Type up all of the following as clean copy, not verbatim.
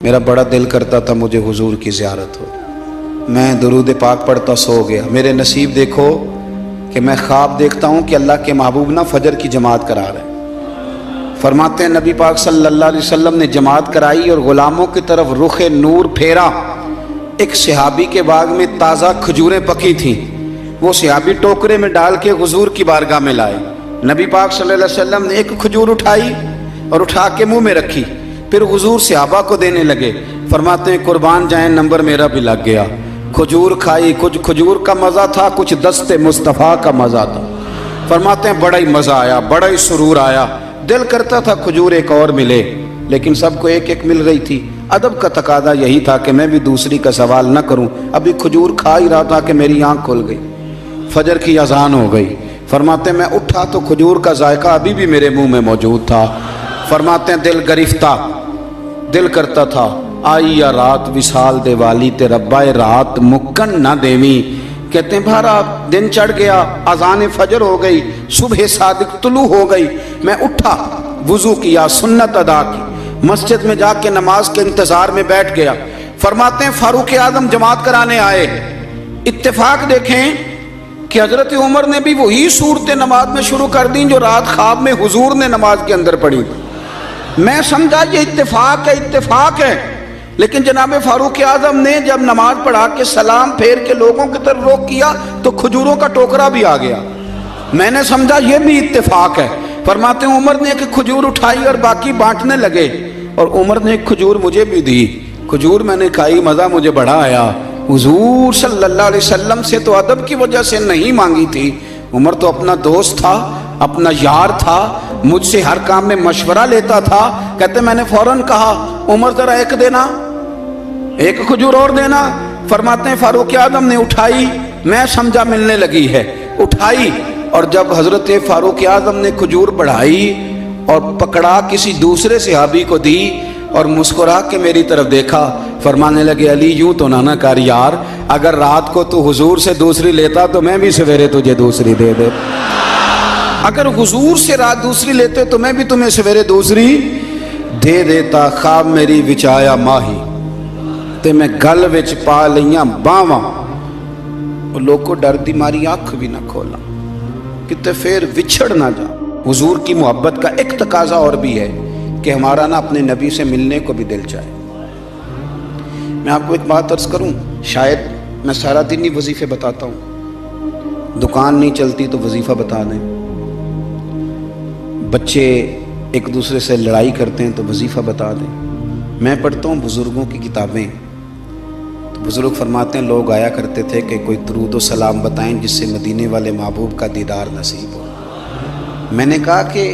میرا بڑا دل کرتا تھا مجھے حضور کی زیارت ہو، میں درود پاک پڑھتا سو گیا۔ میرے نصیب دیکھو کہ میں خواب دیکھتا ہوں کہ اللہ کے محبوب نا فجر کی جماعت کرا رہے ہیں۔ فرماتے ہیں نبی پاک صلی اللہ علیہ وسلم نے جماعت کرائی اور غلاموں کی طرف رخ نور پھیرا۔ ایک صحابی کے باغ میں تازہ کھجوریں پکی تھیں، وہ صحابی ٹوکرے میں ڈال کے حضور کی بارگاہ میں لائے۔ نبی پاک صلی اللہ علیہ وسلم نے ایک کھجور اٹھائی اور اٹھا کے منہ میں رکھی، پھر حضور صحابہ کو دینے لگے۔ فرماتے ہیں قربان جائیں نمبر میرا بھی لگ گیا۔ کھجور کھائی، کچھ کھجور کا مزہ تھا، کچھ دست مصطفیٰ کا مزہ تھا۔ فرماتے ہیں بڑا ہی مزہ آیا، بڑا ہی سرور آیا، دل کرتا تھا کھجور ایک اور ملے، لیکن سب کو ایک ایک مل رہی تھی۔ ادب کا تقاضا یہی تھا کہ میں بھی دوسری کا سوال نہ کروں۔ ابھی کھجور کھا ہی رہا تھا کہ میری آنکھ کھل گئی، فجر کی اذان ہو گئی۔ فرماتے ہیں میں اٹھا تو کھجور کا ذائقہ ابھی بھی میرے منہ میں موجود تھا۔ فرماتے ہیں دل گرفتہ، دل کرتا تھا آئی یا رات وصال دے والی تے ربا رات مکن نہ دیویں۔ کہتے ہیں بھارا دن چڑھ گیا، اذان فجر ہو گئی، صبح صادق طلوع ہو گئی۔ میں اٹھا، وضو کیا، سنت ادا کی، مسجد میں جا کے نماز کے انتظار میں بیٹھ گیا۔ فرماتے ہیں فاروق اعظم جماعت کرانے آئے۔ اتفاق دیکھیں کہ حضرت عمر نے بھی وہی صورتیں نماز میں شروع کر دیں جو رات خواب میں حضور نے نماز کے اندر پڑھی۔ میں سمجھا یہ اتفاق ہے، اتفاق ہے، لیکن جناب فاروق اعظم نے جب نماز پڑھا کے سلام پھیر کے لوگوں کی طرف رخ کیا تو کھجوروں کا ٹوکرا بھی آ گیا۔ میں نے سمجھا یہ بھی اتفاق ہے۔ فرماتے ہیں عمر نے ایک کھجور اٹھائی اور باقی بانٹنے لگے، اور عمر نے ایک کھجور مجھے بھی دی۔ کھجور میں نے کھائی، مزہ مجھے بڑا آیا۔ حضور صلی اللہ علیہ وسلم سے تو ادب کی وجہ سے نہیں مانگی تھی، عمر تو اپنا دوست تھا، اپنا یار تھا، مجھ سے ہر کام میں مشورہ لیتا تھا۔ کہتے میں نے فوراً کہا عمر ذرا ایک دینا، ایک کھجور اور دینا۔ فرماتے ہیں فاروق اعظم نے اٹھائی، میں سمجھا ملنے لگی ہے، اٹھائی، اور جب حضرت فاروق اعظم نے کھجور بڑھائی اور پکڑا کسی دوسرے صحابی کو دی اور مسکرا کے میری طرف دیکھا، فرمانے لگے علی یوں تو نہ کر یار، اگر رات کو تو حضور سے دوسری لیتا تو میں بھی سویرے تجھے دوسری دے دے، اگر حضور سے رات دوسری لیتے تو میں بھی تمہیں سویرے دوسری دے دیتا۔ خواب میری وچ آیا ماہی تے میں گل وچ پا لیاں باواں، اور لوگ کو ڈر دی ماری آنکھ بھی نہ کھولا کتے پھر وچھڑ نہ جا۔ حضور کی محبت کا ایک تقاضا اور بھی ہے کہ ہمارا نا اپنے نبی سے ملنے کو بھی دل چاہے۔ میں آپ کو ایک بات عرض کروں، شاید میں سارا دن ہی وظیفے بتاتا ہوں، دکان نہیں چلتی تو وظیفہ بتا دیں، بچے ایک دوسرے سے لڑائی کرتے ہیں تو وظیفہ بتا دیں۔ میں پڑھتا ہوں بزرگوں کی کتابیں، تو بزرگ فرماتے ہیں لوگ آیا کرتے تھے کہ کوئی درود و سلام بتائیں جس سے مدینے والے محبوب کا دیدار نصیب ہو۔ میں نے کہا کہ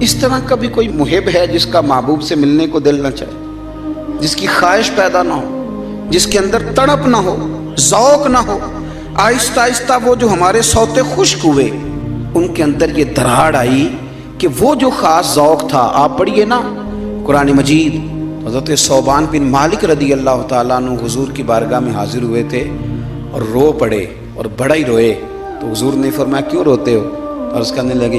اس طرح کا بھی کوئی محب ہے جس کا محبوب سے ملنے کو دل نہ چاہے، جس کی خواہش پیدا نہ ہو، جس کے اندر تڑپ نہ ہو، ذوق نہ ہو۔ آہستہ آہستہ وہ جو ہمارے سوتے خشک ہوئے ان کے اندر یہ دراڑ آئی کہ وہ جو خاص ذوق تھا، آپ پڑھیے نا قرآن مجید، حضرت ثوبان بن مالک رضی اللہ تعالیٰ عنہ حضور کی بارگاہ میں حاضر ہوئے تھے اور رو پڑے اور بڑا ہی روئے، تو حضور نے فرمایا کیوں روتے ہو؟ عرض کرنے لگے